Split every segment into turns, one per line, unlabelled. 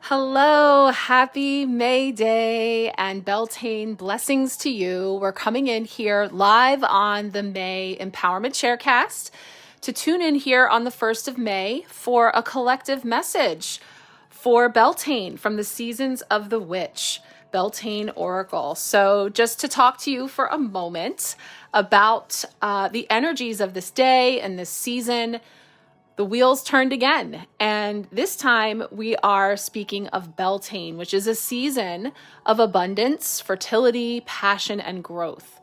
Hello, happy May Day and Beltane blessings to you. We're coming in here live on the May Empowerment Sharecast to tune in here on the 1st of May for a collective message for Beltane from the Seasons of the Witch, Beltane Oracle. So just to talk to you for a moment about the energies of this day and this season. The wheels turned again, and this time we are speaking of Beltane, which is a season of abundance, fertility, passion, and growth.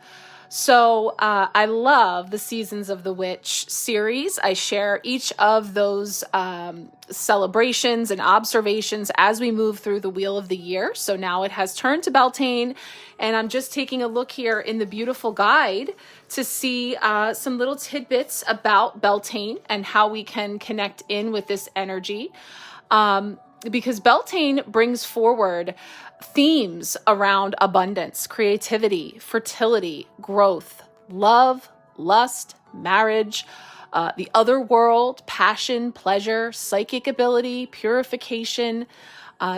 So I love the Seasons of the Witch series. I share each of those celebrations and observations as we move through the wheel of the year. So now it has turned to Beltane, and I'm just taking a look here in the beautiful guide to see some little tidbits about Beltane and how we can connect in with this energy. Because Beltane brings forward themes around abundance, creativity, fertility, growth, love, lust, marriage, the other world, passion, pleasure, psychic ability, purification,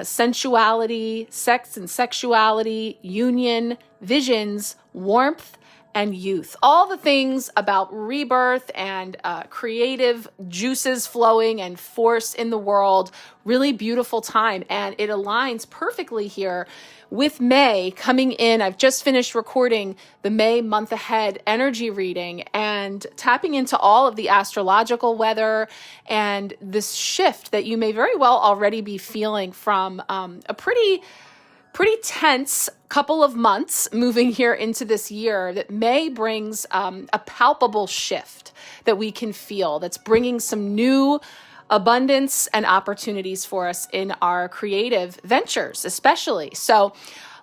sensuality, sex and sexuality, union, visions, warmth, and youth. All the things about rebirth and creative juices flowing and force in the world. Really beautiful time. And it aligns perfectly here with May coming in. I've just finished recording the May month ahead energy reading and tapping into all of the astrological weather and this shift that you may very well already be feeling from a pretty tense couple of months moving here into this year. That May brings a palpable shift that we can feel, that's bringing some new abundance and opportunities for us in our creative ventures, especially. So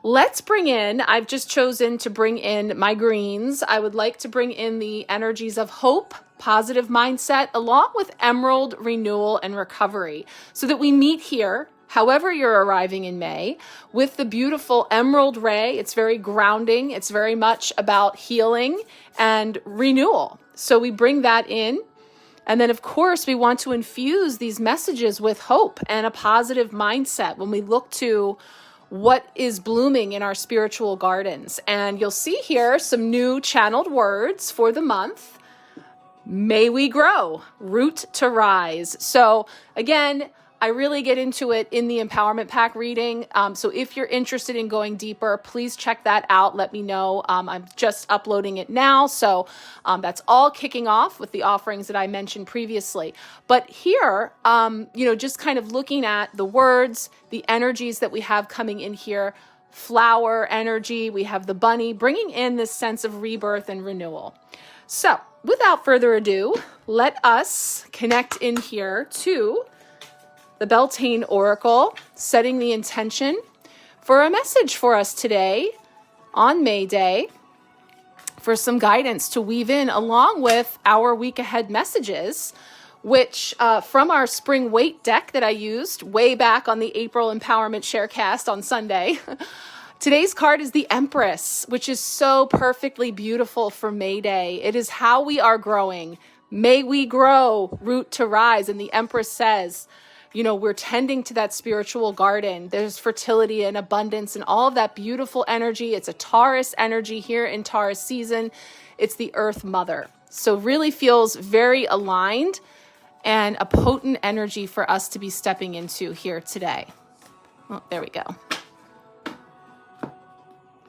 let's bring in, I've just chosen to bring in my greens. I would like to bring in the energies of hope, positive mindset, along with emerald, renewal, and recovery, so that we meet here however you're arriving in May, with the beautiful emerald ray. It's very grounding. It's very much about healing and renewal. So we bring that in. And then, of course, we want to infuse these messages with hope and a positive mindset when we look to what is blooming in our spiritual gardens. And you'll see here some new channeled words for the month. May we grow, root to rise. So again, I really get into it in the Empowerment Pack reading. So if you're interested in going deeper, please check that out. Let me know. I'm just uploading it now. So that's all kicking off with the offerings that I mentioned previously. But here, just kind of looking at the words, the energies that we have coming in here, flower energy, we have the bunny, bringing in this sense of rebirth and renewal. So without further ado, let us connect in here to the Beltane Oracle, setting the intention for a message for us today on May Day for some guidance to weave in along with our week ahead messages, which from our spring weight deck that I used way back on the April Empowerment Sharecast on Sunday. Today's card is the Empress, which is so perfectly beautiful for May Day. It is how we are growing. May we grow, root to rise. And the Empress says, we're tending to that spiritual garden. There's fertility and abundance and all of that beautiful energy. It's a Taurus energy here in Taurus season. It's the Earth Mother. So really feels very aligned and a potent energy for us to be stepping into here today. Oh, there we go.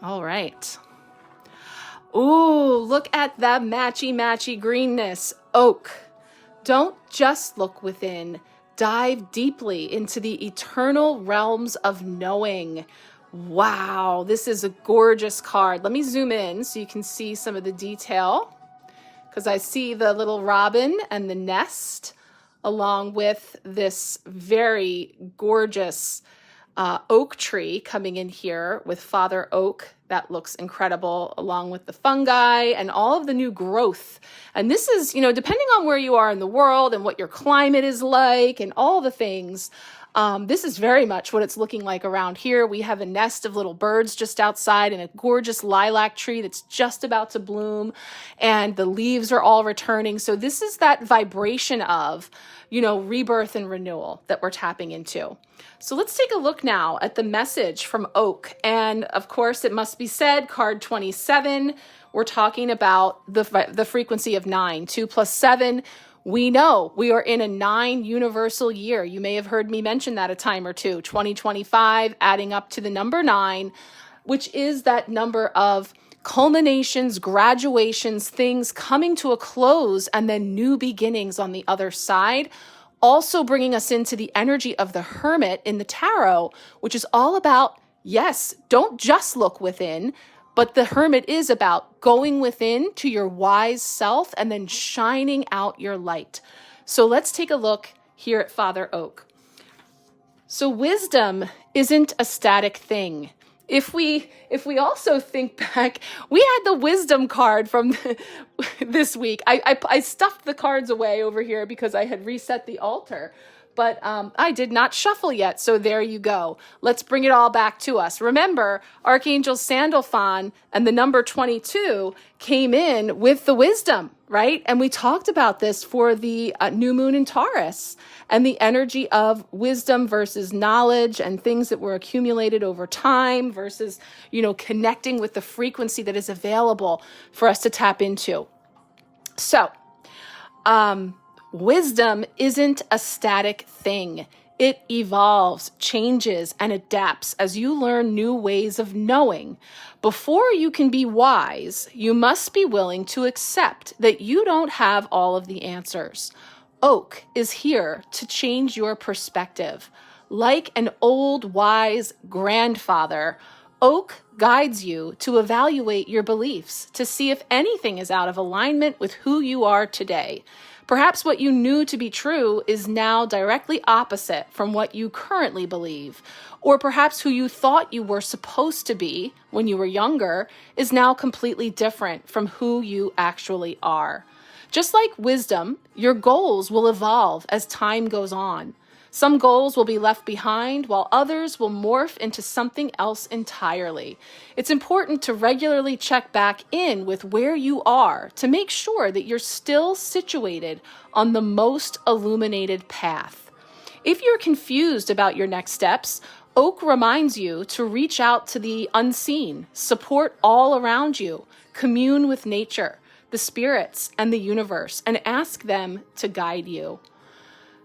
All right. Ooh, look at that matchy greenness. Oak. Don't just look within. Dive deeply into the eternal realms of knowing. Wow, this is a gorgeous card. Let me zoom in so you can see some of the detail, because I see the little robin and the nest along with this very gorgeous oak tree coming in here with Father Oak. That looks incredible, along with the fungi and all of the new growth. And this is, depending on where you are in the world and what your climate is like and all the things, This is very much what it's looking like around here. We have a nest of little birds just outside and a gorgeous lilac tree that's just about to bloom, and the leaves are all returning. So this is that vibration of, rebirth and renewal that we're tapping into. So let's take a look now at the message from Oak. And of course, it must be said, card 27, we're talking about the frequency of 9, 2 plus 7. We know we are in a 9 universal year. You may have heard me mention that a time or two. 2025, adding up to the number 9, which is that number of culminations, graduations, things coming to a close, and then new beginnings on the other side. Also bringing us into the energy of the Hermit in the tarot, which is all about, yes, don't just look within, but the Hermit is about going within to your wise self and then shining out your light. So let's take a look here at Father Oak. So wisdom isn't a static thing. If we also think back, we had the wisdom card from this week. I stuffed the cards away over here because I had reset the altar. But I did not shuffle yet, so there you go. Let's bring it all back to us. Remember, Archangel Sandalphon and the number 22 came in with the wisdom, right? And we talked about this for the new moon in Taurus and the energy of wisdom versus knowledge and things that were accumulated over time versus, connecting with the frequency that is available for us to tap into. So, wisdom isn't a static thing. It evolves, changes, and adapts as you learn new ways of knowing. Before you can be wise, you must be willing to accept that you don't have all of the answers. Oak is here to change your perspective. Like an old, wise grandfather, Oak guides you to evaluate your beliefs, to see if anything is out of alignment with who you are today. Perhaps what you knew to be true is now directly opposite from what you currently believe. Or perhaps who you thought you were supposed to be when you were younger is now completely different from who you actually are. Just like wisdom, your goals will evolve as time goes on. Some goals will be left behind, while others will morph into something else entirely. It's important to regularly check back in with where you are to make sure that you're still situated on the most illuminated path. If you're confused about your next steps, Oak reminds you to reach out to the unseen, support all around you, commune with nature, the spirits, and the universe, and ask them to guide you.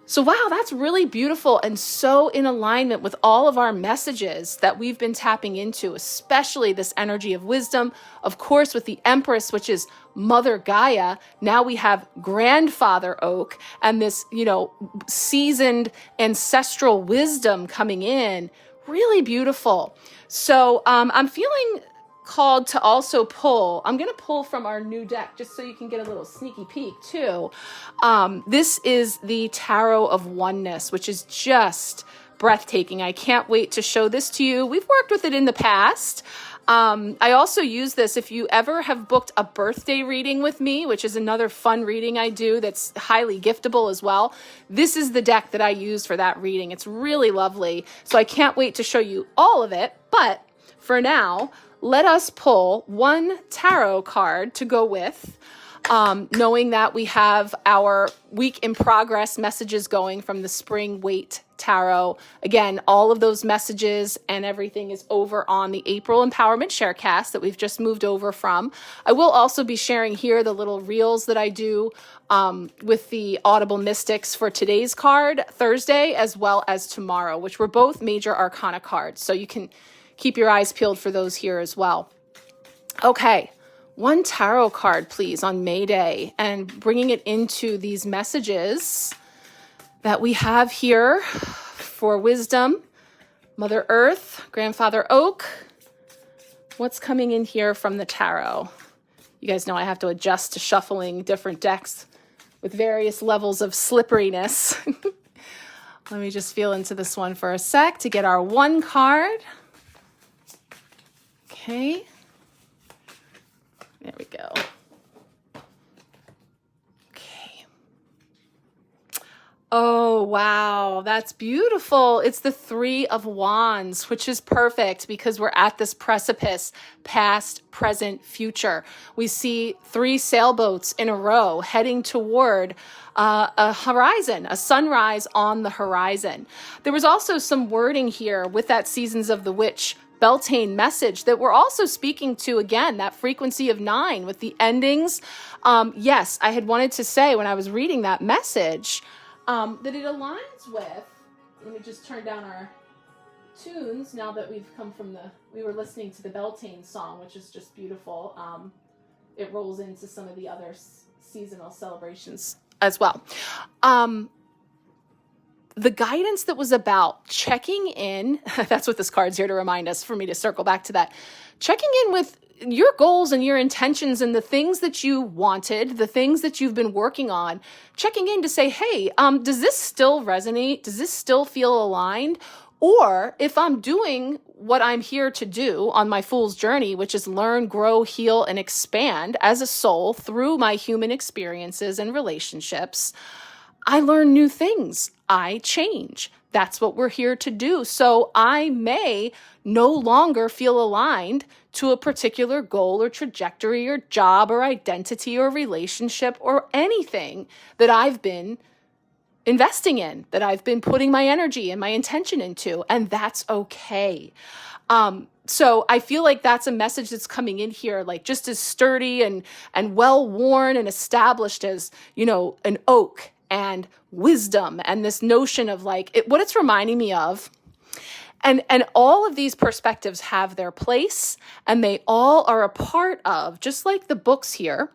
So wow, that's really beautiful and so in alignment with all of our messages that we've been tapping into, especially this energy of wisdom. Of course, with the Empress, which is Mother Gaia, now we have Grandfather Oak and this, seasoned ancestral wisdom coming in. Really beautiful. So I'm feeling called to also pull. I'm going to pull from our new deck just so you can get a little sneaky peek too. This is the Tarot of Oneness, which is just breathtaking. I can't wait to show this to you. We've worked with it in the past. I also use this if you ever have booked a birthday reading with me, which is another fun reading I do that's highly giftable as well. This is the deck that I use for that reading. It's really lovely. So I can't wait to show you all of it. But for now, let us pull one tarot card to go with, knowing that we have our week in progress messages going from the Spring Wait Tarot. Again, all of those messages and everything is over on the April Empowerment Sharecast that we've just moved over from. I will also be sharing here the little reels that I do with the Audible Mystics for today's card, Thursday, as well as tomorrow, which were both major arcana cards. So you can keep your eyes peeled for those here as well. Okay, one tarot card, please, on May Day, and bringing it into these messages that we have here for wisdom, Mother Earth, Grandfather Oak. What's coming in here from the tarot? You guys know I have to adjust to shuffling different decks with various levels of slipperiness. Let me just feel into this one for a sec to get our one card. Okay, there we go. Okay. Oh, wow. That's beautiful. It's the Three of Wands, which is perfect because we're at this precipice, past, present, future. We see three sailboats in a row heading toward a horizon, a sunrise on the horizon. There was also some wording here with that Seasons of the Witch Beltane message that we're also speaking to, again, that frequency of 9 with the endings. Yes, I had wanted to say when I was reading that message, that it aligns with, let me just turn down our tunes now that we've come from we were listening to the Beltane song, which is just beautiful. It rolls into some of the other seasonal celebrations as well. The guidance that was about checking in, that's what this card's here to remind us, for me to circle back to that, checking in with your goals and your intentions and the things that you wanted, the things that you've been working on, checking in to say, hey, does this still resonate? Does this still feel aligned? Or if I'm doing what I'm here to do on my fool's journey, which is learn, grow, heal, and expand as a soul through my human experiences and relationships, I learn new things. I change. That's what we're here to do. So I may no longer feel aligned to a particular goal or trajectory or job or identity or relationship or anything that I've been investing in, that I've been putting my energy and my intention into, and that's okay. So I feel like that's a message that's coming in here, like just as sturdy and well worn and established as, an oak and wisdom, and this notion of what it's reminding me of. And all of these perspectives have their place, and they all are a part of, just like the books here,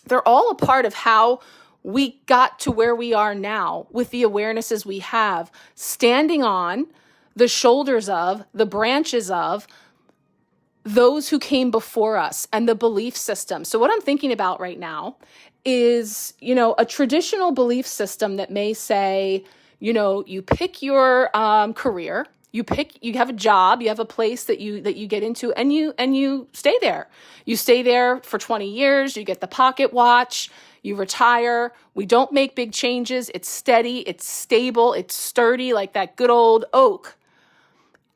they're all a part of how we got to where we are now with the awarenesses we have, standing on the shoulders of, the branches of those who came before us and the belief system. So what I'm thinking about right now is, a traditional belief system that may say, you pick your career, you have a job, you have a place that you get into, and you stay there. You stay there for 20 years, you get the pocket watch, you retire. We don't make big changes. It's steady, it's stable, it's sturdy, like that good old oak.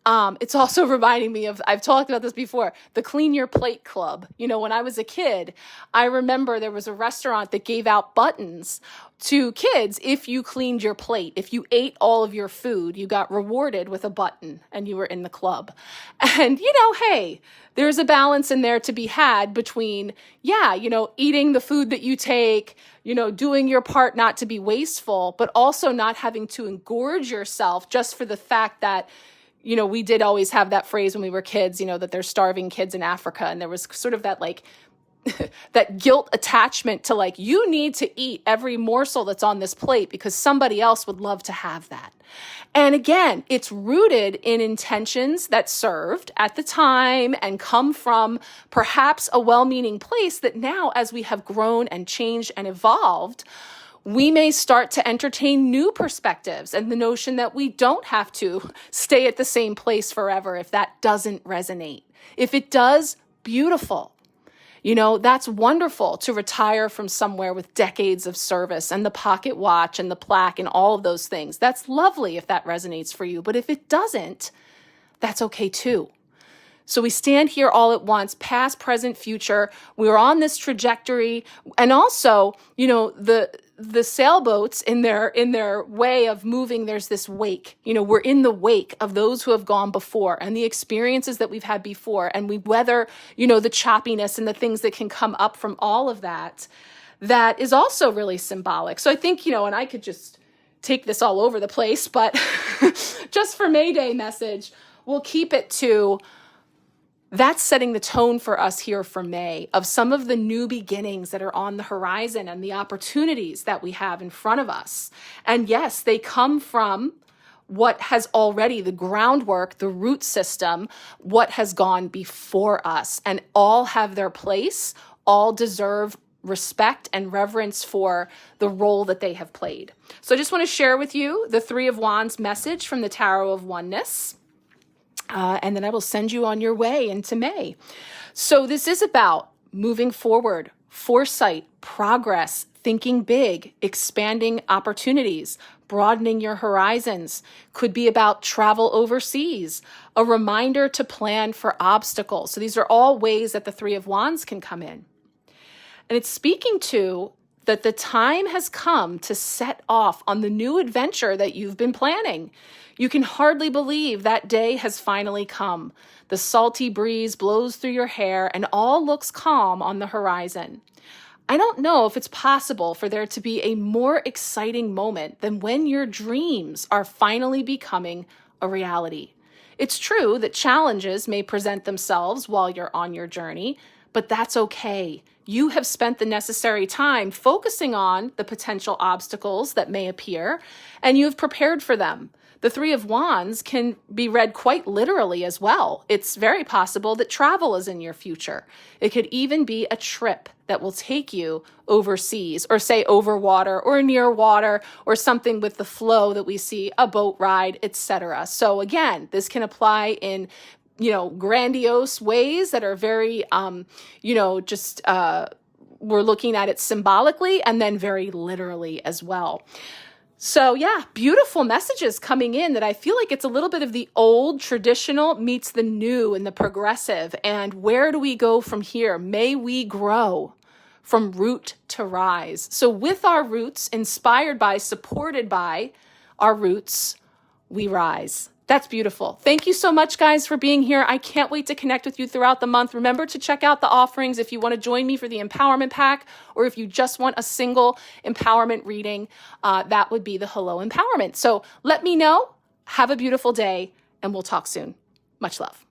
It's also reminding me of, I've talked about this before, the Clean Your Plate Club. When I was a kid, I remember there was a restaurant that gave out buttons to kids. If you cleaned your plate, if you ate all of your food, you got rewarded with a button and you were in the club. And, hey, there's a balance in there to be had between, eating the food that you take, doing your part not to be wasteful, but also not having to engorge yourself just for the fact that, we did always have that phrase when we were kids, that there's starving kids in Africa. And there was sort of that that guilt attachment to you need to eat every morsel that's on this plate because somebody else would love to have that. And again, it's rooted in intentions that served at the time and come from perhaps a well-meaning place that now, as we have grown and changed and evolved, we may start to entertain new perspectives and the notion that we don't have to stay at the same place forever if that doesn't resonate. If it does, beautiful. That's wonderful to retire from somewhere with decades of service and the pocket watch and the plaque and all of those things. That's lovely if that resonates for you. But if it doesn't, that's okay too. So we stand here all at once, past, present, future. We're on this trajectory. And also, the sailboats in their way of moving, there's this wake. We're in the wake of those who have gone before and the experiences that we've had before. And we weather, the choppiness and the things that can come up from all of that. That is also really symbolic. So I think, and I could just take this all over the place, but just for May Day message, we'll keep it to, that's setting the tone for us here for May of some of the new beginnings that are on the horizon and the opportunities that we have in front of us. And yes, they come from what has already, the groundwork, the root system, what has gone before us, and all have their place, all deserve respect and reverence for the role that they have played. So I just want to share with you the Three of Wands message from the Tarot of Oneness. And then I will send you on your way into May. So this is about moving forward, foresight, progress, thinking big, expanding opportunities, broadening your horizons. Could be about travel overseas, a reminder to plan for obstacles. So these are all ways that the Three of Wands can come in. And it's speaking to that the time has come to set off on the new adventure that you've been planning. You can hardly believe that day has finally come. The salty breeze blows through your hair and all looks calm on the horizon. I don't know if it's possible for there to be a more exciting moment than when your dreams are finally becoming a reality. It's true that challenges may present themselves while you're on your journey, but that's okay. You have spent the necessary time focusing on the potential obstacles that may appear, and you have prepared for them. The Three of Wands can be read quite literally as well. It's very possible that travel is in your future. It could even be a trip that will take you overseas, or say over water or near water, or something with the flow that we see, a boat ride, etc. So again, this can apply in grandiose ways that are very, we're looking at it symbolically and then very literally as well. So yeah, beautiful messages coming in that I feel like it's a little bit of the old traditional meets the new and the progressive. And where do we go from here? May we grow from root to rise. So with our roots, inspired by, supported by our roots, we rise. That's beautiful. Thank you so much, guys, for being here. I can't wait to connect with you throughout the month. Remember to check out the offerings if you want to join me for the empowerment pack, or if you just want a single empowerment reading, that would be the Hello Empowerment. So let me know. Have a beautiful day, and we'll talk soon. Much love.